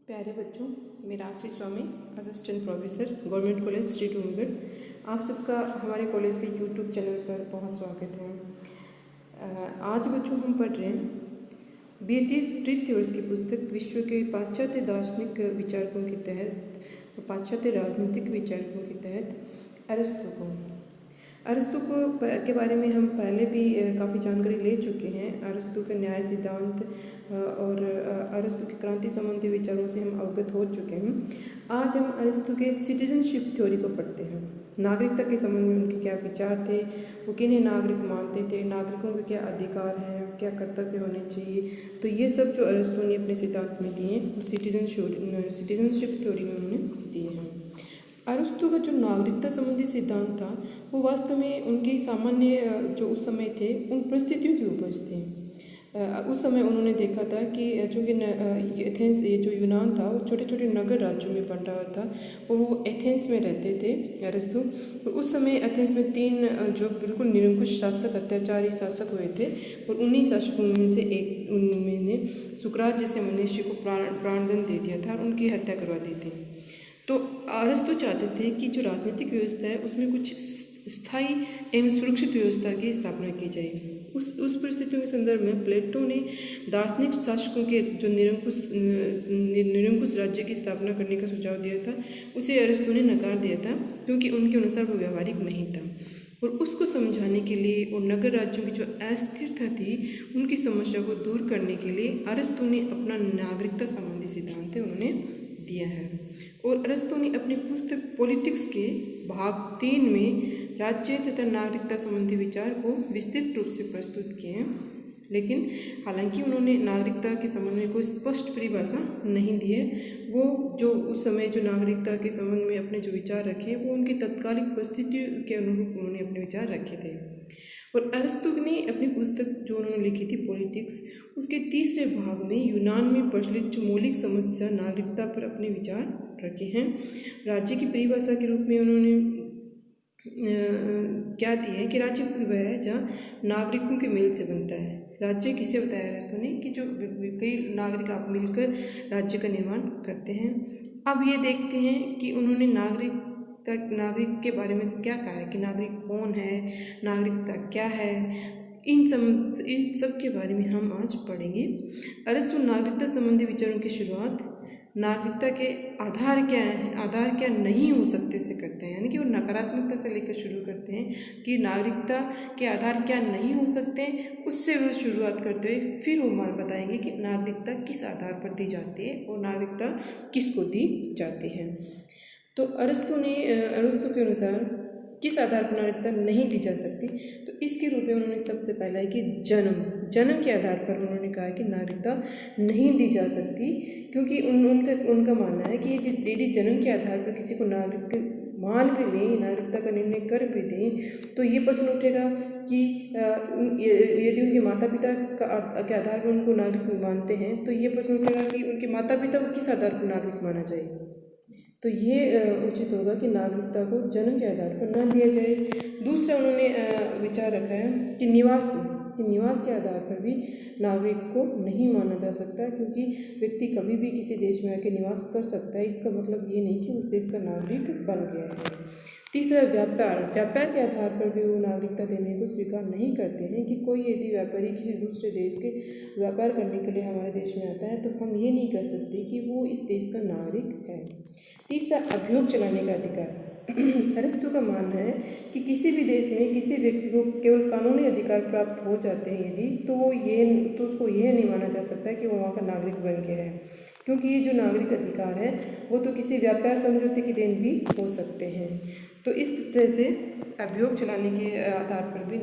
प्यारे बच्चों, मैं Rajshree Swami, assistant professor, government college Shri Dungargarh. आप सबका हमारे कॉलेज के यूट्यूब चैनल पर बहुत स्वागत है। आज बच्चों हम पढ़ रहे हैं बीएटी तृतीय वर्ष की पुस्तक विश्व के पाश्चात्य दार्शनिक विचारकों के तहत, पाश्चात्य राजनीतिक विचारकों के तहत अरस्तु के बारे में हम पहले भी काफ़ी जानकारी ले चुके हैं। अरस्तु के न्याय सिद्धांत और अरस्तु के क्रांति संबंधी विचारों से हम अवगत हो चुके हैं। आज हम अरस्तु के सिटीजनशिप थ्योरी को पढ़ते हैं। नागरिकता के संबंध में उनके क्या विचार थे, वो किन्हें नागरिक मानते थे, नागरिकों के क्या अधिकार हैं, क्या कर्तव्य होने चाहिए। तो ये सब जो अरस्तु ने अपने सिद्धांत में दिए, सिटीजनशिप थ्योरी में उन्होंने दिए हैं। अरस्तु का जो नागरिकता संबंधी सिद्धांत था वो वास्तव में उनके सामान्य जो उस समय थे उन परिस्थितियों की उपज थे। उस समय उन्होंने देखा था कि चूँकि एथेंस, ये जो यूनान था वो छोटे छोटे नगर राज्यों में बन रहा था और वो एथेंस में रहते थे अरस्तु। और उस समय एथेंस में 3 जो बिल्कुल निरंकुश शासक, अत्याचारी शासक हुए थे और उन्हीं शासकों में से एक उन्होंने सुकरात जैसे मनुष्य को प्राणदंड दे दिया था और उनकी हत्या करवा दी थी। तो अरस्तु चाहते थे कि जो राजनीतिक व्यवस्था है उसमें कुछ स्थायी एवं सुरक्षित व्यवस्था की स्थापना की जाए। उस परिस्थितियों के संदर्भ में प्लेटो ने दार्शनिक शासकों के जो निरंकुश राज्य की स्थापना करने का सुझाव दिया था, उसे अरस्तु ने नकार दिया था क्योंकि उनके अनुसार वो व्यावहारिक नहीं था। और उसको समझाने के लिए और नगर राज्यों की जो अस्थिरता थी उनकी समस्या को दूर करने के लिए अरस्तु ने अपना नागरिकता संबंधी सिद्धांत उन्होंने दिया है। और अरस्तु ने अपनी पुस्तक पॉलिटिक्स के भाग 3 में राज्य तथा नागरिकता संबंधी विचार को विस्तृत रूप से प्रस्तुत किए हैं। लेकिन हालांकि उन्होंने नागरिकता के संबंध में कोई स्पष्ट परिभाषा नहीं दी है। वो जो उस समय जो नागरिकता के संबंध में अपने जो विचार रखे वो उनकी तत्कालिक परिस्थितियों के अनुरूप उन्होंने अपने विचार रखे थे। और अरस्तु ने अपनी पुस्तक जो उन्होंने लिखी थी पॉलिटिक्स, उसके तीसरे भाग में यूनान में प्रचलित जो मौलिक समस्या नागरिकता पर अपने विचार रखे हैं। राज्य की परिभाषा के रूप में उन्होंने क्या दिया है कि राज्य वह है जहाँ नागरिकों के मेल से बनता है। राज्य किसे बताया अरस्तु ने कि जो कई नागरिक आप मिलकर राज्य का निर्माण करते हैं। अब ये देखते हैं कि उन्होंने नागरिक के बारे में क्या कहा है कि नागरिक कौन है, नागरिकता क्या है। इन सब के बारे में हम आज पढ़ेंगे। अरस्तु नागरिकता संबंधी विचारों की शुरुआत नागरिकता के आधार क्या है, आधार क्या नहीं हो सकते से करते हैं। यानी कि वो नकारात्मकता से लेकर शुरू करते हैं कि नागरिकता के आधार क्या नहीं हो सकते, उससे वो शुरुआत करते हुए फिर वो बताएंगे कि नागरिकता किस आधार पर दी जाती है और नागरिकता किसको दी जाती है। तो अरस्तु के अनुसार किस आधार पर नागरिकता नहीं दी जा सकती, तो इसके रूप में उन्होंने सबसे पहला है कि जन्म के आधार पर उन्होंने कहा कि नागरिकता नहीं दी जा सकती, क्योंकि उनका मानना है कि यदि जन्म के आधार पर किसी को नागरिक मान भी लें, नागरिकता का निर्णय कर भी दें, तो ये प्रश्न उठेगा कि यदि उनके माता पिता के आधार पर उनको नागरिक मानते हैं तो ये प्रश्न उठेगा कि उनके माता पिता को किस आधार पर नागरिक माना जाए। तो ये उचित होगा कि नागरिकता को जन्म के आधार पर न दिया जाए। दूसरा उन्होंने विचार रखा है कि निवास के आधार पर भी नागरिक को नहीं माना जा सकता, क्योंकि व्यक्ति कभी भी किसी देश में आके निवास कर सकता है। इसका मतलब ये नहीं कि उस देश का नागरिक बन गया है। तीसरा व्यापार के आधार पर भी वो नागरिकता देने को स्वीकार नहीं करते हैं कि कोई यदि व्यापारी किसी दूसरे देश के व्यापार करने के लिए हमारे देश में आता है तो हम ये नहीं कह सकते कि वो इस देश का नागरिक है। तीसरा अभियोग चलाने का अधिकार। अरस्तु का मानना है कि किसी भी देश में किसी व्यक्ति को केवल कानूनी अधिकार प्राप्त हो जाते हैं यदि, तो उसको यह नहीं माना जा सकता कि वो वहाँ का नागरिक बन गया है, क्योंकि ये जो नागरिक अधिकार है वो तो किसी व्यापार समझौते की देन भी हो सकते हैं। तो इस तरह से अभियोग चलाने के आधार पर भी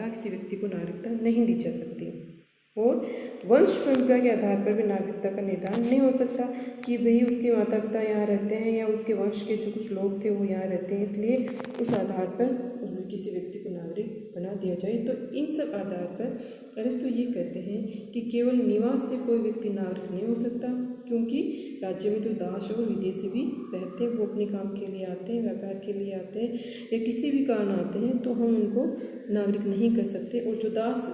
किसी व्यक्ति को नागरिकता नहीं दी जा सकती। और वंश परंपरा के आधार पर भी नागरिकता का निर्धारण नहीं हो सकता कि भाई उसके माता पिता यहाँ रहते हैं या उसके वंश के जो कुछ लोग थे वो यहाँ रहते हैं, इसलिए उस आधार पर किसी व्यक्ति को नागरिक बना दिया जाए। तो इन सब आधार पर अरस्तु ये कहते हैं कि केवल निवास से कोई व्यक्ति नागरिक नहीं हो सकता, क्योंकि राज्य में तो दास और विदेशी भी रहते हैं, वो अपने काम के लिए आते हैं, व्यापार के लिए आते हैं या किसी भी कारण आते हैं, तो हम उनको नागरिक नहीं कर सकते। और जो दास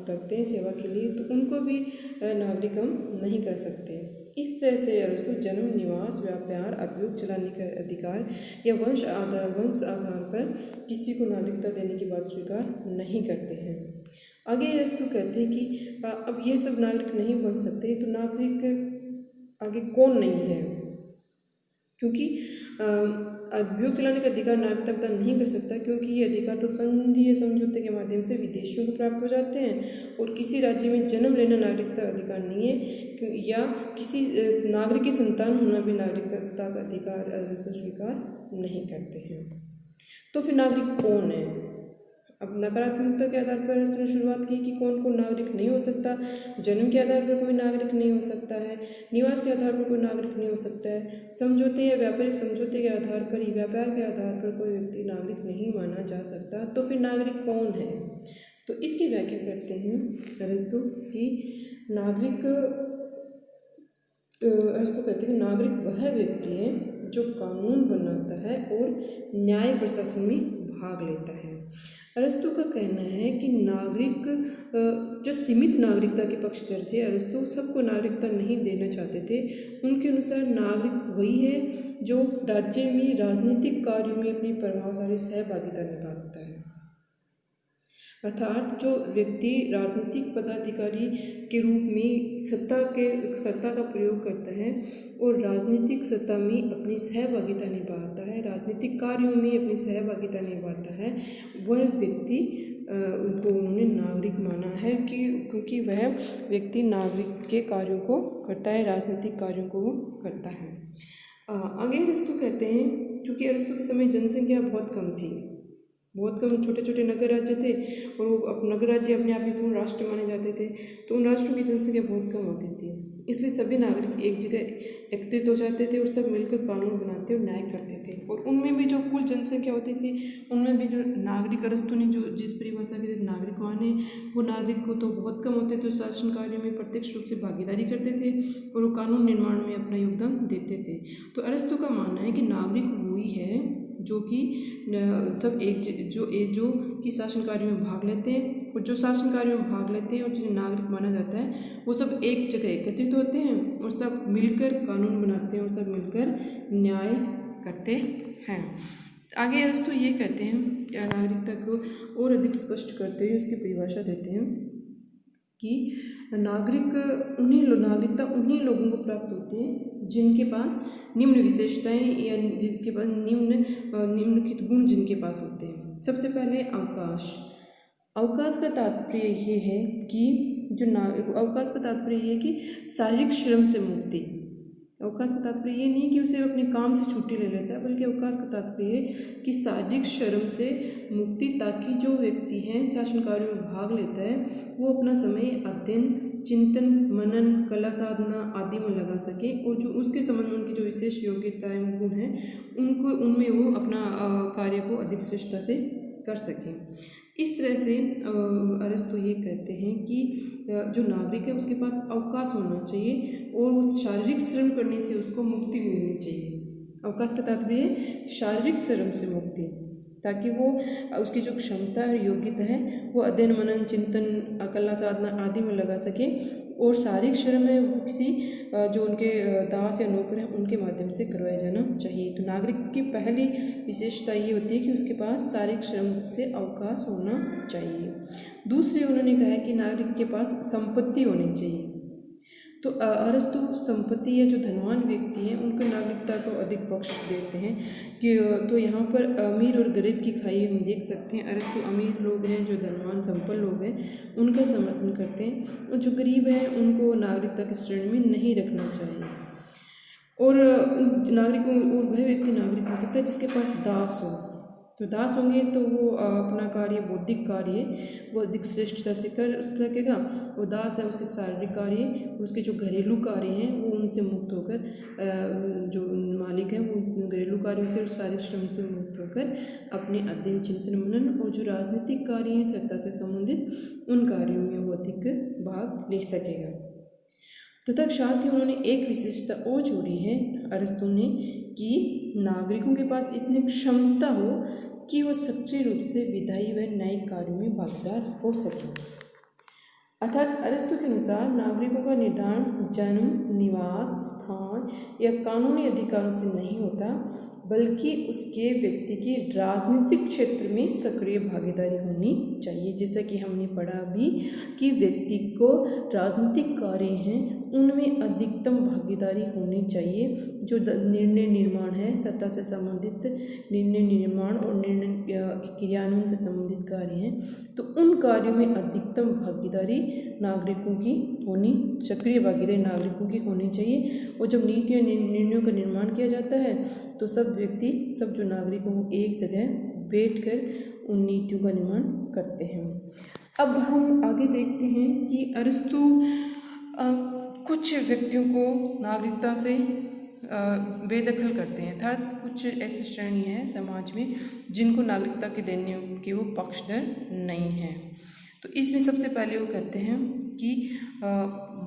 रखते हैं सेवा के लिए तो उनको भी नागरिक हम नहीं कर सकते। इस तरह से अरस्तु जन्म, निवास, व्यापार, अभियोग चलाने का अधिकार या वंश आधार पर किसी को नागरिकता देने की बात स्वीकार नहीं करते हैं। आगे अरस्तु कहते हैं कि अब ये सब नागरिक नहीं बन सकते, तो नागरिक आगे कौन नहीं है, क्योंकि अभियोग चलाने का अधिकार नागरिकता प्रदान नहीं कर सकता, क्योंकि ये अधिकार तो संधि या समझौते के माध्यम से विदेशियों को प्राप्त हो जाते हैं, और किसी राज्य में जन्म लेना नागरिकता का अधिकार नहीं है, या किसी नागरिक की संतान होना भी नागरिकता का अधिकार अरस्तु स्वीकार नहीं करते हैं। तो फिर नागरिक कौन है? अब नकारात्मकता के आधार पर अरस्तु ने शुरुआत की कि कौन कौन नागरिक नहीं हो सकता। जन्म के आधार पर कोई नागरिक नहीं हो सकता है, निवास के आधार पर कोई नागरिक नहीं हो सकता है, समझौते या व्यापारिक समझौते के आधार पर ही, व्यापार के आधार पर कोई व्यक्ति नागरिक नहीं माना जा सकता। तो फिर नागरिक कौन है? तो इसकी व्याख्या करते हैं अरस्तु कि नागरिक, अरस्तु कहते हैं नागरिक वह व्यक्ति है जो कानून बनाता है और न्याय प्रशासन में भाग लेता है। अरस्तु का कहना है कि नागरिक जो सीमित नागरिकता के पक्षधर थे, अरस्तु सबको नागरिकता नहीं देना चाहते थे। उनके अनुसार नागरिक वही है जो राज्य में राजनीतिक कार्यों में अपनी प्रभावशाली सहभागिता निभाता है, अर्थात जो व्यक्ति राजनीतिक पदाधिकारी के रूप में सत्ता का प्रयोग करता है और राजनीतिक सत्ता में अपनी सहभागिता निभाता है, राजनीतिक कार्यों में अपनी सहभागिता निभाता है, वह व्यक्ति उनको उन्होंने नागरिक माना है कि क्योंकि वह व्यक्ति नागरिक के कार्यों को करता है, राजनीतिक कार्यों को वो करता है। आगे अरस्तु कहते हैं, चूँकि अरस्तु के समय जनसंख्या बहुत कम थी, बहुत कम छोटे छोटे नगर राज्य थे, और वो नगर राज्य अपने आप में पूर्ण राष्ट्र माने जाते थे, तो उन राष्ट्रों की जनसंख्या बहुत कम होती थी, इसलिए सभी नागरिक एक जगह एकत्रित हो जाते थे और सब मिलकर कानून बनाते और न्याय करते थे। और उनमें भी जो कुल जनसंख्या होती थी, उनमें भी जो नागरिक, अरस्तु ने जो जिस परिभाषा के थे नागरिक माने, वो नागरिक को तो बहुत कम होते थे, शासन कार्यों में प्रत्यक्ष रूप से भागीदारी करते थे और वो कानून निर्माण में अपना योगदान देते थे। तो अरस्तु का मानना है कि नागरिक वही है जो कि सब जो कि शासन कार्यों में भाग लेते हैं, और जो शासन कार्यों में भाग लेते हैं और जिन्हें नागरिक माना जाता है, वो सब एक जगह एकत्रित होते हैं और सब मिलकर कानून बनाते हैं और सब मिलकर न्याय करते हैं। आगे अरस्तु ये कहते हैं, नागरिकता को और अधिक स्पष्ट करते हुए उसकी परिभाषा देते हैं कि नागरिकता उन्हीं लोगों को प्राप्त होती है जिनके पास निम्न विशेषताएं या जिनके पास निम्नलिखित गुण जिनके पास होते हैं। सबसे पहले अवकाश का तात्पर्य ये है कि अवकाश का तात्पर्य ये है कि शारीरिक श्रम से मुक्ति। अवकाश का तात्पर्य ये नहीं कि उसे अपने काम से छुट्टी ले लेता है, बल्कि अवकाश का तात्पर्य है कि शारीरिक श्रम से मुक्ति, ताकि जो व्यक्ति है शासन कार्यों में भाग लेता है वो अपना समय अध्ययन, चिंतन, मनन, कला साधना आदि में लगा सके, और जो उसके संबंध में उनकी जो विशेष योग्यताएं गुण हैं उनमें वो अपना कार्य को अधिक श्रेष्ठता से कर सकें। इस तरह से अरस्तु ये कहते हैं कि जो नागरिक है उसके पास अवकाश होना चाहिए और उस शारीरिक श्रम करने से उसको मुक्ति भी मिलनी चाहिए। अवकाश का तात्पर्य है शारीरिक श्रम से मुक्ति, ताकि वो उसकी जो क्षमता और योग्यता है वो अध्ययन, मनन, चिंतन, कला साधना आदि में लगा सके, और शारीरिक श्रम है वो किसी जो उनके दास या नौकर हैं उनके माध्यम से करवाया जाना चाहिए। तो नागरिक की पहली विशेषता ये होती है कि उसके पास शारीरिक श्रम से अवकाश होना चाहिए। दूसरे उन्होंने कहा है कि नागरिक के पास संपत्ति होनी चाहिए। तो अरस्तु संपत्ति या जो धनवान व्यक्ति हैं उनको नागरिकता को अधिक पक्ष देते हैं कि तो यहाँ पर अमीर और गरीब की खाई हम देख सकते हैं। अरस्तु अमीर लोग हैं, जो धनवान संपन्न लोग हैं उनका समर्थन करते हैं, और जो गरीब हैं उनको नागरिकता की श्रेणी में नहीं रखना चाहिए। और वह व्यक्ति नागरिक हो सकता है जिसके पास दास हो। तो दास होंगे तो वो अपना कार्य, बौद्धिक कार्य वो अधिक श्रेष्ठता से कर सकेगा, और दास है उसके शारीरिक कार्य, उसके जो घरेलू कार्य हैं वो उनसे मुक्त होकर, जो मालिक है वो घरेलू कार्यों से और शारीरिक श्रम से मुक्त होकर अपने अध्ययन, चिंतन, मनन और जो राजनीतिक कार्य हैं सत्ता से संबंधित उन कार्यों में वो अधिक भाग ले सकेगा। तथा साथ ही उन्होंने एक विशेषता और जोड़ी है अरस्तु ने कि नागरिकों के पास इतनी क्षमता हो कि वो सक्रिय रूप से विधायी व न्यायिक कार्यों में भागीदार हो सके। अर्थात अरस्तु के अनुसार नागरिकों का निर्धारण जन्म, निवास स्थान या कानूनी अधिकारों से नहीं होता, बल्कि उसके व्यक्ति की राजनीतिक क्षेत्र में सक्रिय भागीदारी होनी चाहिए। जैसा कि हमने पढ़ा अभी कि व्यक्ति को राजनीतिक कार्य हैं उनमें अधिकतम भागीदारी होनी चाहिए। जो निर्णय निर्माण है, सत्ता से संबंधित निर्णय निर्माण और निर्णय क्रियान्वयन से संबंधित कार्य हैं, तो उन कार्यों में अधिकतम भागीदारी नागरिकों की होनी, सक्रिय भागीदारी नागरिकों की होनी चाहिए। और जब नीतियों निर्णयों का निर्माण किया जाता है तो सब व्यक्ति, सब जो नागरिकों को एक जगह बैठकर उन नीतियों का निर्माण करते हैं। अब हम आगे देखते हैं कि अरस्तु कुछ व्यक्तियों को नागरिकता से बेदखल करते हैं, अर्थात कुछ ऐसी श्रेणी है समाज में जिनको नागरिकता के देने के वो पक्षधर नहीं हैं। तो इसमें सबसे पहले वो कहते हैं कि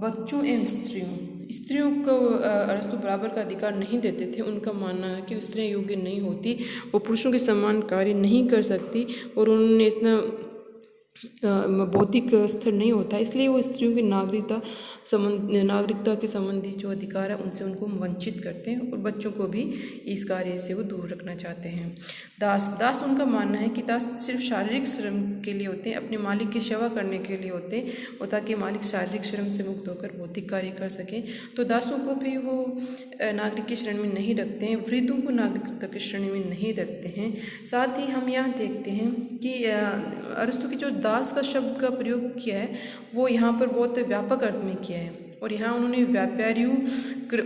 बच्चों एवं स्त्रियों को अरस्तु बराबर का अधिकार नहीं देते थे। उनका मानना है कि स्त्रियाँ योग्य नहीं होती, वो पुरुषों के समान कार्य नहीं कर सकती और उन्होंने इतना बौद्धिक स्तर नहीं होता, इसलिए वो स्त्रियों की नागरिकता के संबंधी जो अधिकार है उनसे उनको वंचित करते हैं और बच्चों को भी इस कार्य से वो दूर रखना चाहते हैं। दास उनका मानना है कि दास सिर्फ शारीरिक श्रम के लिए होते हैं, अपने मालिक की सेवा करने के लिए होते हैं और ताकि मालिक शारीरिक श्रम से मुक्त होकर बौद्धिक कार्य कर सकें। तो दासों को भी वो नागरिक की श्रेणी में नहीं रखते हैं, वृद्धों को नागरिकता की श्रेणी में नहीं रखते हैं। साथ ही हम यहाँ देखते हैं कि अरस्तु की जो दास का शब्द का प्रयोग किया है वो यहाँ पर बहुत व्यापक अर्थ में किया है और यहाँ उन्होंने व्यापारियों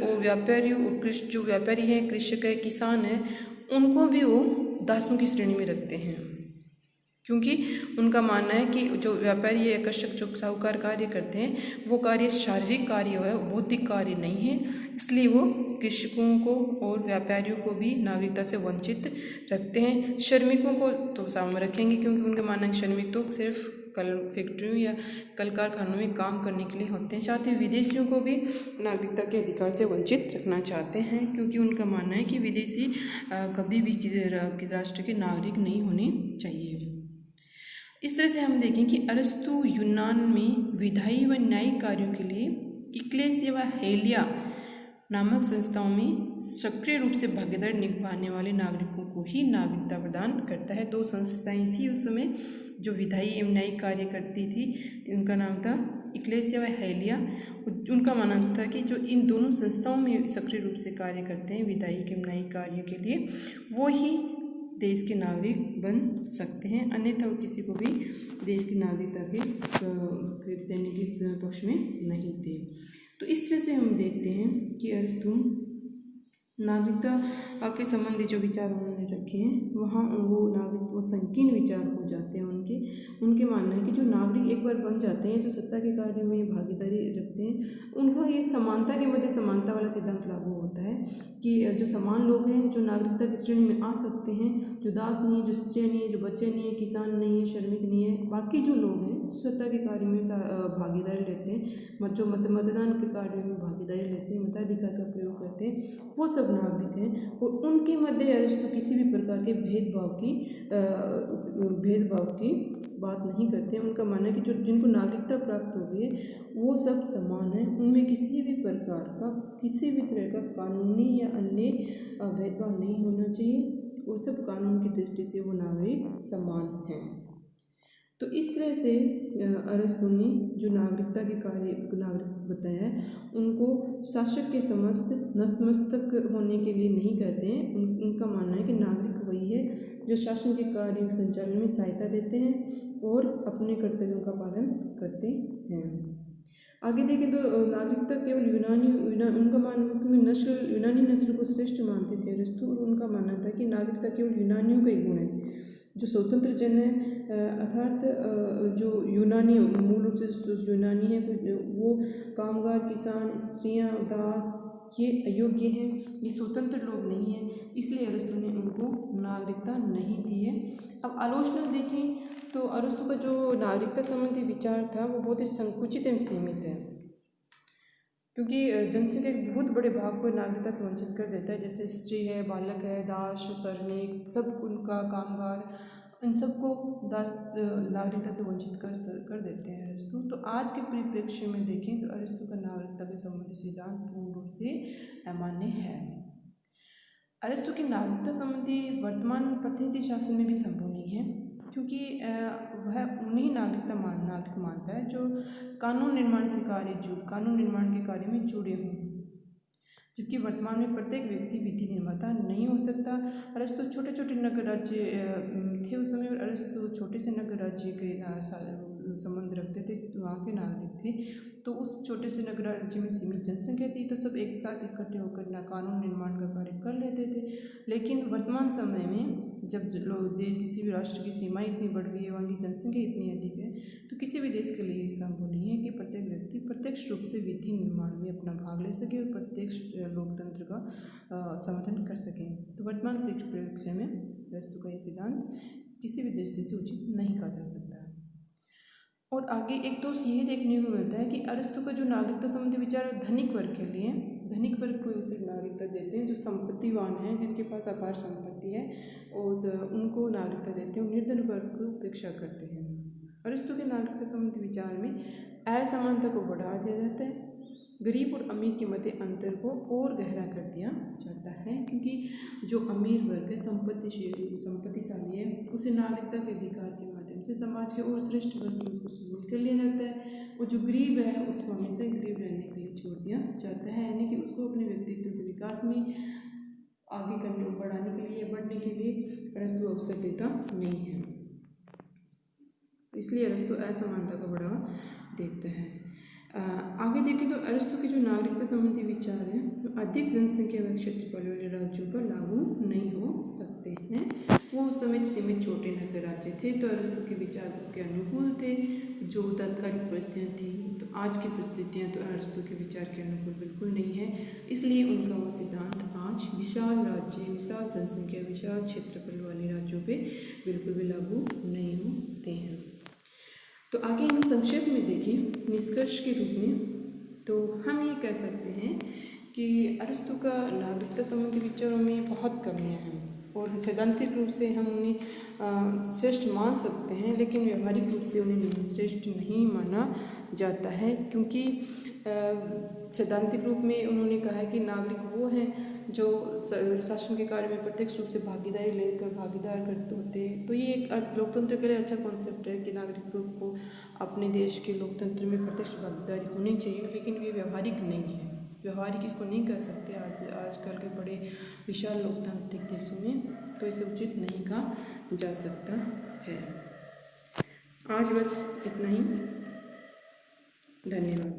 और जो व्यापारी हैं, कृषक है, किसान है, उनको भी वो दासों की श्रेणी में रखते हैं, क्योंकि उनका मानना है कि जो व्यापारी या कृषक जो साहूकार कार्य करते हैं वो कार्य शारीरिक कार्य है, बौद्धिक कार्य नहीं है, इसलिए वो कृषकों को और व्यापारियों को भी नागरिकता से वंचित रखते हैं। श्रमिकों को तो सामने रखेंगे क्योंकि उनका मानना है कि श्रमिक तो सिर्फ फैक्ट्रियों या कल कारखानों में काम करने के लिए होते हैं। साथ ही विदेशियों को भी नागरिकता के अधिकार से वंचित रखना चाहते हैं, क्योंकि उनका मानना है कि विदेशी कभी भी किसी राष्ट्र के नागरिक नहीं होने चाहिए। इस तरह से हम देखें कि अरस्तु यूनान में विधायी व न्यायिक कार्यों के लिए इक्लेसिया व हेलिया नामक संस्थाओं में सक्रिय रूप से भागीदारी निभाने वाले नागरिकों को ही नागरिकता प्रदान करता है। 2 संस्थाएं थी उस समय जो विधायी एवं न्यायिक कार्य करती थी, इनका नाम था इक्लेसिया व हेलिया। उनका मानना था कि जो इन दोनों संस्थाओं में सक्रिय रूप से कार्य करते हैं विधायी एवं न्यायिक कार्यों के लिए, वो ही देश के नागरिक बन सकते हैं, अन्यथा वो किसी को भी देश की नागरिकता के देने के पक्ष में नहीं थे। तो इस तरह से हम देखते हैं कि अरस्तु नागरिकता के संबंधी जो विचार उन्होंने रखे हैं वहाँ वो संकीर्ण विचार हो जाते हैं। उनके मानना है कि जो नागरिक एक बार बन जाते हैं, जो सत्ता के कार्य में भागीदारी रखते हैं, उनका ये समानता के मध्य समानता वाला सिद्धांत लागू होता है कि जो समान लोग हैं जो नागरिकता की श्रेणी में आ सकते हैं, जो दास नहीं है, जो स्त्रियाँ नहीं है, जो बच्चे नहीं है, किसान नहीं है, श्रमिक नहीं है, बाकी जो लोग हैं सत्ता के कार्य में भागीदारी लेते हैं, जो मतदान के कार्य में भागीदारी लेते हैं, मताधिकार का प्रयोग करते हैं, वो सब नागरिक हैं। और उनके मध्य अरस्तु किसी भी प्रकार के भेदभाव की बात नहीं करते हैं। उनका मानना है कि जो जिनको नागरिकता प्राप्त हो गई है वो सब समान हैं, उनमें किसी भी प्रकार का किसी भी तरह का कानूनी या अन्य भेदभाव नहीं होना चाहिए, वो सब कानून की दृष्टि से वो नागरिक समान हैं। तो इस तरह से अरस्तु ने जो नागरिकता के कार्य नागरिक बताया है उनको शासक के समस्त नतमस्तक होने के लिए नहीं कहते हैं। उनका मानना है कि नागरिक वही है जो शासन के कार्य संचालन में सहायता देते हैं और अपने कर्तव्यों का पालन करते हैं। आगे देखें तो नागरिकता केवल उनका मानना, क्योंकि यूनानी नस्ल को श्रेष्ठ मानते थे अरस्तु, और उनका मानना था कि नागरिकता केवल यूनानियों का ही गुण है। जो स्वतंत्र जन है अर्थात जो यूनानी मूल रूप से यूनानी है वो कामगार, किसान, स्त्रियां, दास ये अयोग्य हैं, ये स्वतंत्र लोग नहीं हैं, इसलिए अरस्तु ने उनको नागरिकता नहीं दी है। अब आलोचना देखें तो अरस्तु का जो नागरिकता संबंधी विचार था वो बहुत ही संकुचित एवं सीमित है, क्योंकि जनसंख्या के बहुत बड़े भाग को नागरिकता से वंचित कर देता है, जैसे स्त्री है, बालक है, दास, श्रमिक, सब उनका कामगार, इन सबको नागरिकता से वंचित कर देते हैं अरिस्तु। तो आज के परिप्रेक्ष्य में देखें तो अरिस्तु का नागरिकता के संबंधी सिद्धांत पूर्ण रूप से अमान्य है। अरिस्तु की नागरिकता संबंधी वर्तमान प्रतिनिधि शासन में भी संभव नहीं है, क्योंकि वह उन्हीं नागरिक मानता है जो कानून निर्माण के कार्य में जुड़े हों, जबकि वर्तमान में प्रत्येक व्यक्ति विधि निर्माता नहीं हो सकता। अरिस्तु छोटे नगर राज्य थे उस समय, और अरिस्तु छोटे से नगर राज्य के संबंध रखते थे, वहाँ के नागरिक थे। तो उस छोटे से नगर राज्य में सीमित जनसंख्या थी, तो सब एक साथ इकट्ठे होकर कानून निर्माण का कार्य कर लेते थे। लेकिन वर्तमान समय में जब देश किसी भी राष्ट्र की सीमाएं इतनी बढ़ गई है, वहाँ की जनसंख्या इतनी अधिक है, तो किसी भी देश के लिए संभव नहीं है कि प्रत्येक व्यक्ति प्रत्यक्ष रूप से विधि निर्माण में अपना भाग ले सके और प्रत्यक्ष लोकतंत्र का समर्थन कर सके। तो वर्तमान परिप्रेक्ष्य में अरिस्तु का ये सिद्धांत किसी भी दृष्टि से उचित नहीं कहा जा सकता है। और आगे एक दोष ये देखने को मिलता है कि अरिस्तु का जो नागरिकता संबंधी विचार है धनिक वर्ग के लिए, धनिक वर्ग को सिर्फ नागरिकता देते हैं जो संपत्तिवान हैं, जिनके पास अपार संपत्ति है, और उनको नागरिकता देते हैं, निर्धन वर्ग को उपेक्षा करते हैं। अरिस्तु के नागरिकता संबंधी विचार में असमानता को बढ़ा दिया जाता है, गरीब और अमीर के मध्य अंतर को और गहरा कर दिया जाता है, क्योंकि जो अमीर वर्ग है, संपत्तिशाली है, उसे नागरिकता के अधिकार के माध्यम से समाज के और श्रेष्ठ वर्ग में उसको शामिल कर लिया जाता है, और जो गरीब है उसको हमेशा गरीब रहने के लिए छोड़ दिया जाता है, यानी कि उसको अपने व्यक्तित्व के विकास में आगे बढ़ने के लिए अरिस्तु अवसर देता नहीं है। इसलिए अरिस्तु असमानता को बढ़ावा देता है। आगे देखें तो अरिस्तु के जो नागरिकता संबंधी विचार हैं तो अधिक जनसंख्या व क्षेत्रफल वाले राज्यों पर लागू नहीं हो सकते हैं। वो उस समय सीमित छोटे नगर राज्य थे, तो अरिस्तु के विचार उसके अनुकूल थे। जो तात्कालिक परिस्थितियाँ थी, तो आज की परिस्थितियाँ तो अरिस्तु के विचार के अनुकूल बिल्कुल नहीं है, इसलिए उनका वो सिद्धांत आज विशाल राज्य, विशाल जनसंख्या, विशाल क्षेत्रफल वाले राज्यों पे बिल्कुल भी लागू नहीं होते हैं। तो आगे हम संक्षेप में देखें निष्कर्ष के रूप में, तो हम ये कह सकते हैं कि अरिस्तु का नागरिकता संबंधी विचारों में बहुत कमियां हैं, और सैद्धांतिक रूप से हम उन्हें श्रेष्ठ मान सकते हैं, लेकिन व्यवहारिक रूप से उन्हें श्रेष्ठ नहीं माना जाता है, क्योंकि सैद्धांतिक रूप में उन्होंने कहा है कि नागरिक वो हैं जो शासन के कार्य में प्रत्यक्ष रूप से भागीदार करते होते हैं। तो ये एक लोकतंत्र के लिए अच्छा कॉन्सेप्ट है कि नागरिकों को अपने देश के लोकतंत्र में प्रत्यक्ष भागीदारी होनी चाहिए, लेकिन ये व्यवहारिक नहीं है, व्यवहारिक इसको नहीं कर सकते आजकल के बड़े विशाल लोकतांत्रिक देशों में, तो इसे उचित नहीं कहा जा सकता है। आज बस इतना ही, धन्यवाद।